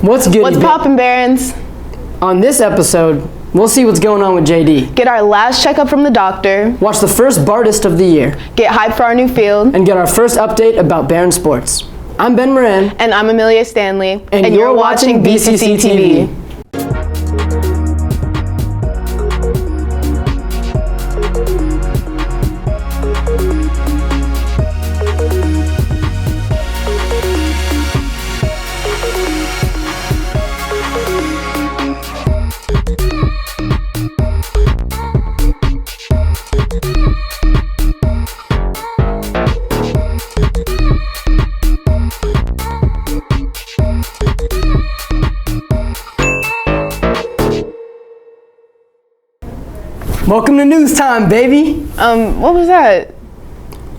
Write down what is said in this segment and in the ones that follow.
What's good? What's poppin', Barons? On this episode, we'll see what's going on with JD. Get our last checkup from the doctor. Watch the first Bartist of the year. Get hyped for our new field. And get our first update about Baron Sports. I'm Ben Moran. And I'm Amelia Stanley. And you're watching BCC TV. Welcome to News Time, baby! What was that?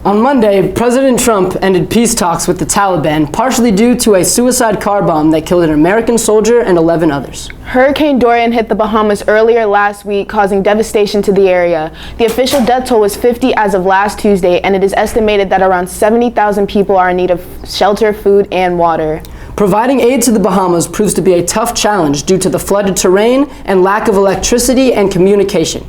On Monday, President Trump ended peace talks with the Taliban, partially due to a suicide car bomb that killed an American soldier and 11 others. Hurricane Dorian hit the Bahamas earlier last week, causing devastation to the area. The official death toll was 50 as of last Tuesday, and it is estimated that around 70,000 people are in need of shelter, food, and water. Providing aid to the Bahamas proves to be a tough challenge due to the flooded terrain and lack of electricity and communication.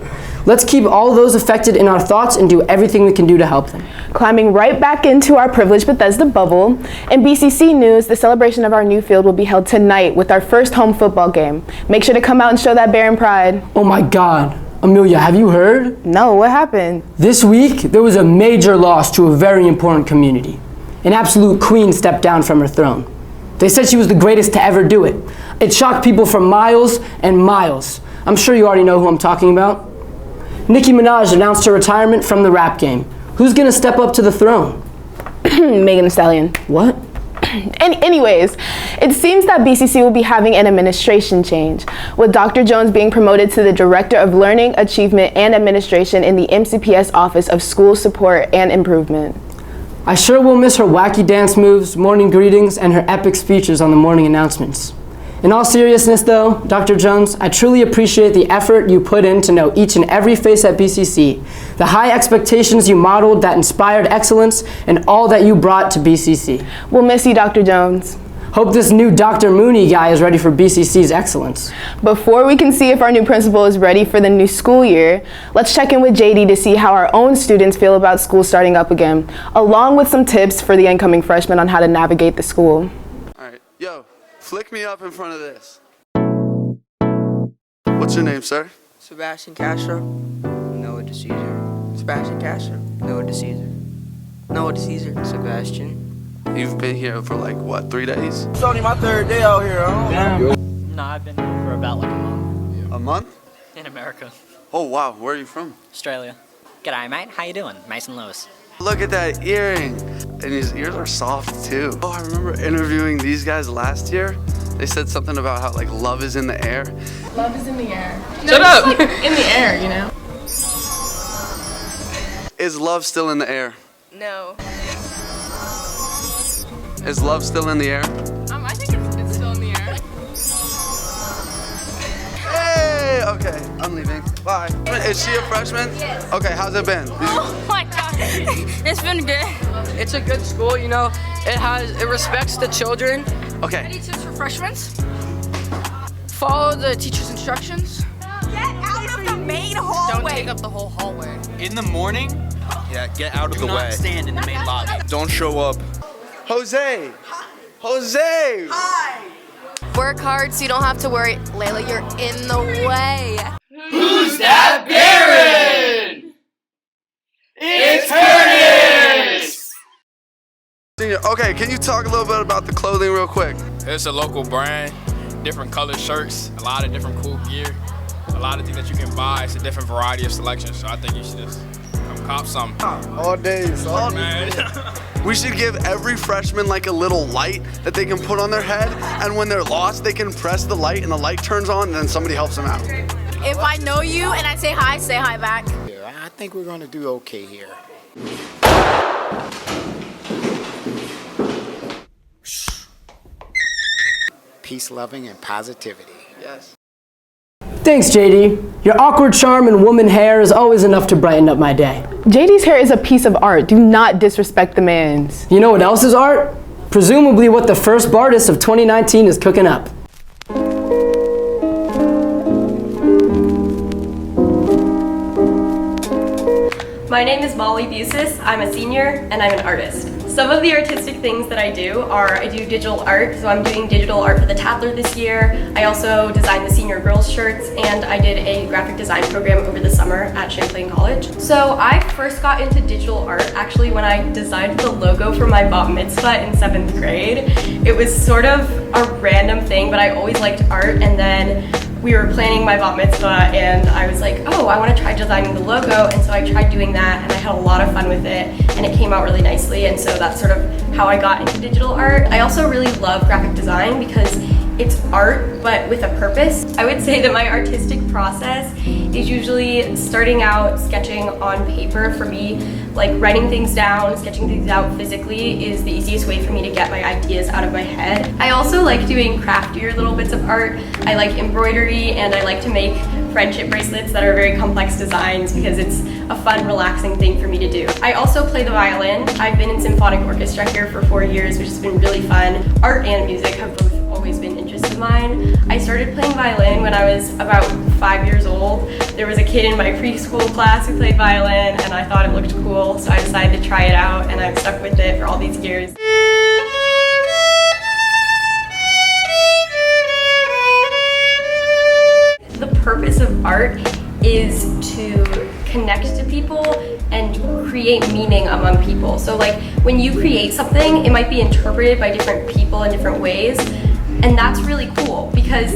Let's keep all those affected in our thoughts and do everything we can do to help them. Climbing right back into our privileged Bethesda bubble, in BCC news, the celebration of our new field will be held tonight with our first home football game. Make sure to come out and show that Baron pride. Oh my God. Amelia, have you heard? No, what happened? This week, there was a major loss to a very important community. An absolute queen stepped down from her throne. They said she was the greatest to ever do it. It shocked people for miles and miles. I'm sure you already know who I'm talking about. Nicki Minaj announced her retirement from the rap game. Who's gonna step up to the throne? Megan Thee Stallion. What? Anyways, it seems that BCC will be having an administration change, with Dr. Jones being promoted to the Director of Learning, Achievement, and Administration in the MCPS Office of School Support and Improvement. I sure will miss her wacky dance moves, morning greetings, and her epic speeches on the morning announcements. In all seriousness though, Dr. Jones, I truly appreciate the effort you put in to know each and every face at BCC, the high expectations you modeled that inspired excellence, and all that you brought to BCC. We'll miss you, Dr. Jones. Hope this new Dr. Mooney guy is ready for BCC's excellence. Before we can see if our new principal is ready for the new school year, let's check in with JD to see how our own students feel about school starting up again, along with some tips for the incoming freshmen on how to navigate the school. All right, yo, flick me up in front of this. What's your name, sir? Sebastian Castro. Noah DeCesar. Sebastian Castro. Noah DeCesar. Noah DeCesar. Sebastian. You've been here for like, what, 3 days? It's only my third day out here, huh? No, I've been here for about like a month. A month? In America. Oh, wow, where are you from? Australia. G'day, mate. How you doing? Mason Lewis. Look at that earring. And his ears are soft, too. Oh, I remember interviewing these guys last year. They said something about how, like, love is in the air. Love is in the air. Shut up! Like in the air, you know? Is love still in the air? No. Is love still in the air? I think it's still in the air. Hey, okay, I'm leaving. Bye. Is she a freshman? Yes. Okay, how's it been? Oh my God. It's been good. It's a good school, you know. It respects the children. Okay. Any tips for freshmen? Follow the teacher's instructions. Get out of the main Don't hallway. take up the whole hallway. In the morning, yeah, get out of the Do way. not stand in the main lobby. Don't show up. Jose! Jose! Hi. Work hard so you don't have to worry. Layla, you're in the way. Who's that Baron? It's Curtis! Senior, okay, can you talk a little bit about the clothing real quick? It's a local brand, different colored shirts, a lot of different cool gear, a lot of things that you can buy. It's a different variety of selection, so I think you should just come cop some. All days, all Man. We should give every freshman like a little light that they can put on their head, and when they're lost, they can press the light and the light turns on and then somebody helps them out. If I know you and I say hi back. I think we're going to do okay here. Peace, loving, and positivity. Yes. Thanks, JD. Your awkward charm and woman hair is always enough to brighten up my day. JD's hair is a piece of art. Do not disrespect the man's. You know what else is art? Presumably what the first Bartist of 2019 is cooking up. My name is Molly Busis. I'm a senior and I'm an artist. Some of the artistic things that I do are I do digital art, so I'm doing digital art for the Tadler this year. I also designed the senior girls shirts, and I did a graphic design program over the summer at Champlain College. So I first got into digital art actually when I designed the logo for my bat mitzvah in 7th grade. It was sort of a random thing, but I always liked art, and then we were planning my bat mitzvah and I was like, oh, I want to try designing the logo, and so I tried doing that and I had a lot of fun with it and it came out really nicely, and so that's sort of how I got into digital art. I also really love graphic design because it's art but with a purpose. I would say that my artistic process is usually starting out sketching on paper. For me, like writing things down, sketching things out physically is the easiest way for me to get my ideas out of my head. I also like doing craftier little bits of art. I like embroidery and I like to make friendship bracelets that are very complex designs because it's a fun, relaxing thing for me to do. I also play the violin. I've been in symphonic orchestra here for 4 years, which has been really fun. Art and music have both always been interests of mine. I started playing violin when I was about 5 years old. There was a kid in my preschool class who played violin and I thought it looked cool, so I decided to try it out and I've stuck with it for all these years. The purpose of art is to connect to people and create meaning among people. So like when you create something, it might be interpreted by different people in different ways, and that's really cool because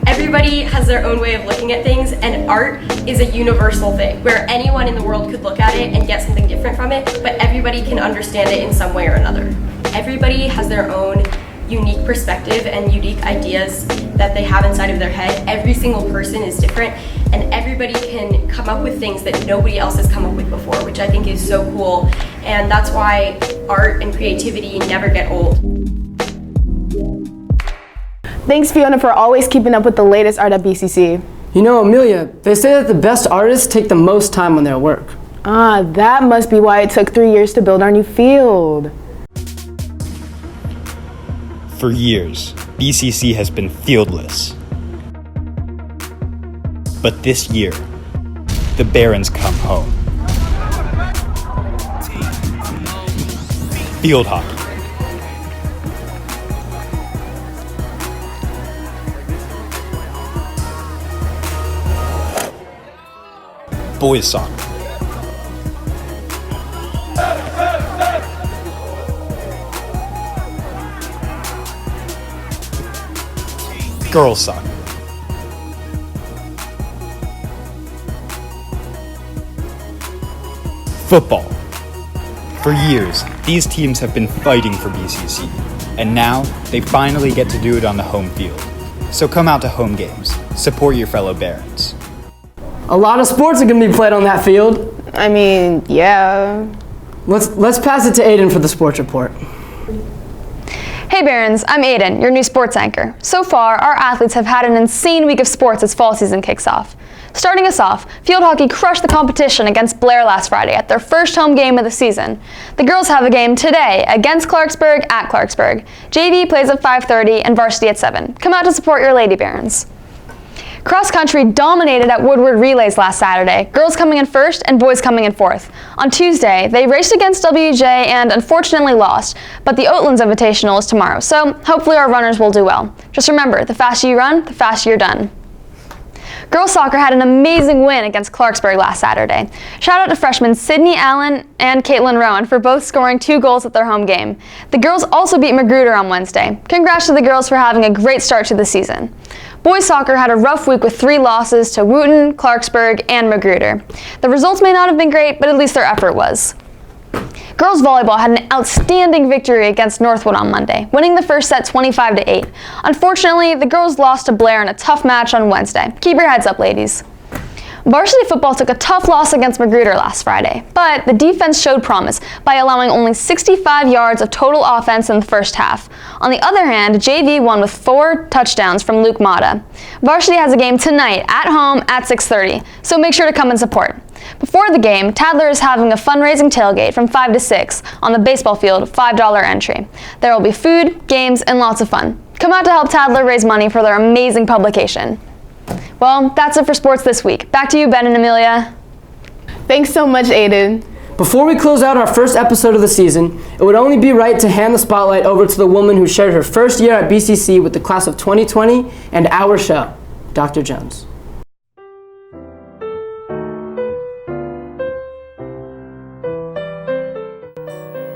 everybody has their own way of looking at things, and art is a universal thing where anyone in the world could look at it and get something different from it, but everybody can understand it in some way or another. Everybody has their own unique perspective and unique ideas that they have inside of their head. Every single person is different and everybody can come up with things that nobody else has come up with before, which I think is so cool, and that's why art and creativity never get old. Thanks, Fiona, for always keeping up with the latest art at BCC. You know, Amelia, they say that the best artists take the most time on their work. Ah, that must be why it took 3 years to build our new field. For years, BCC has been fieldless. But this year, the Barons come home. Field hockey. Boys soccer. Girls soccer. Football. For years, these teams have been fighting for BCC, and now they finally get to do it on the home field. So come out to home games, support your fellow Barons. A lot of sports are going to be played on that field. I mean, yeah. Let's pass it to Aiden for the sports report. Hey Barons, I'm Aiden, your new sports anchor. So far, our athletes have had an insane week of sports as fall season kicks off. Starting us off, field hockey crushed the competition against Blair last Friday at their first home game of the season. The girls have a game today against Clarksburg at Clarksburg. JV plays at 5:30 and varsity at 7. Come out to support your Lady Barons. Cross country dominated at Woodward Relays last Saturday, girls coming in first and boys coming in fourth. On Tuesday, they raced against WJ and unfortunately lost, but the Oatlands Invitational is tomorrow, so hopefully our runners will do well. Just remember, the faster you run, the faster you're done. Girls soccer had an amazing win against Clarksburg last Saturday. Shout out to freshmen Sydney Allen and Caitlin Rowan for both scoring 2 goals at their home game. The girls also beat Magruder on Wednesday. Congrats to the girls for having a great start to the season. Boys soccer had a rough week with 3 losses to Wooten, Clarksburg, and Magruder. The results may not have been great, but at least their effort was. Girls volleyball had an outstanding victory against Northwood on Monday, winning the first set 25-8. Unfortunately, the girls lost to Blair in a tough match on Wednesday. Keep your heads up, ladies. Varsity football took a tough loss against Magruder last Friday, but the defense showed promise by allowing only 65 yards of total offense in the first half. On the other hand, JV won with 4 touchdowns from Luke Mata. Varsity has a game tonight at home at 6:30, so make sure to come and support. Before the game, Tadler is having a fundraising tailgate from 5 to 6 on the baseball field, $5 entry. There will be food, games, and lots of fun. Come out to help Tadler raise money for their amazing publication. Well, that's it for sports this week. Back to you, Ben and Amelia. Thanks so much, Aiden. Before we close out our first episode of the season, it would only be right to hand the spotlight over to the woman who shared her first year at BCC with the class of 2020 and our show, Dr. Jones.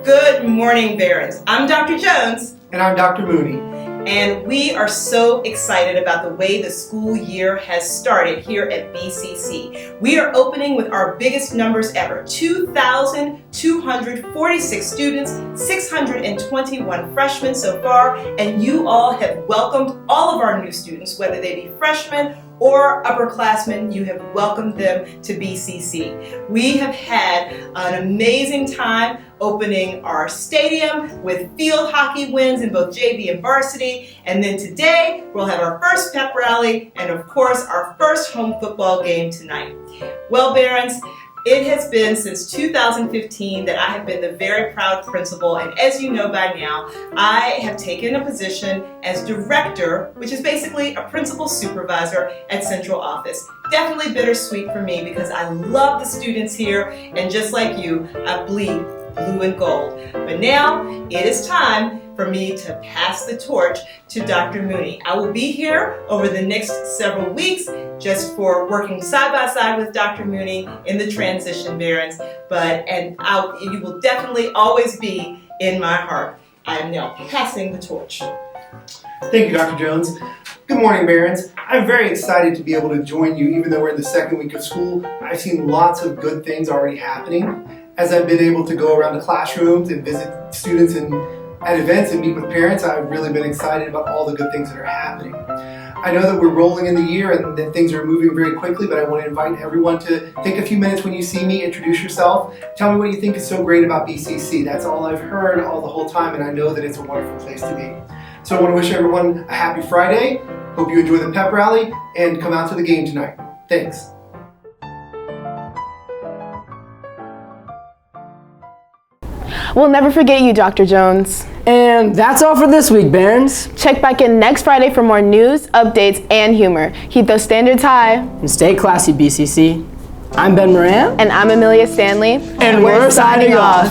Good morning, Barons. I'm Dr. Jones. And I'm Dr. Mooney. And we are so excited about the way the school year has started here at BCC. We are opening with our biggest numbers ever, 2,246 students, 621 freshmen so far, and you all have welcomed all of our new students, whether they be freshmen or upperclassmen. You have welcomed them to BCC. We have had an amazing time opening our stadium with field hockey wins in both JV and varsity. And then today we'll have our first pep rally and of course our first home football game tonight. Well, Barons, it has been since 2015 that I have been the very proud principal, and as you know by now, I have taken a position as director, which is basically a principal supervisor at Central Office. Definitely bittersweet for me because I love the students here, and just like you, I bleed blue and gold. But now it is time for me to pass the torch to Dr. Mooney. I will be here over the next several weeks just for working side by side with Dr. Mooney in the transition, Barons. You will definitely always be in my heart. I am now passing the torch. Thank you, Dr. Jones. Good morning, Barons. I'm very excited to be able to join you even though we're in the second week of school. I've seen lots of good things already happening. As I've been able to go around the classrooms and visit students at events and meet with parents, I've really been excited about all the good things that are happening. I know that we're rolling in the year and that things are moving very quickly, but I want to invite everyone to take a few minutes when you see me, introduce yourself, tell me what you think is so great about BCC. That's all I've heard all the whole time, and I know that it's a wonderful place to be. So I want to wish everyone a happy Friday. Hope you enjoy the pep rally and come out to the game tonight. Thanks. We'll never forget you, Dr. Jones. And that's all for this week, Barons. Check back in next Friday for more news, updates, and humor. Keep those standards high. And stay classy, BCC. I'm Ben Moran. And I'm Amelia Stanley. And we're signing off.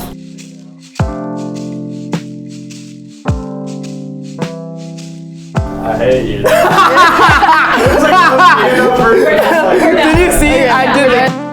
I hate you. Did you see? I did it.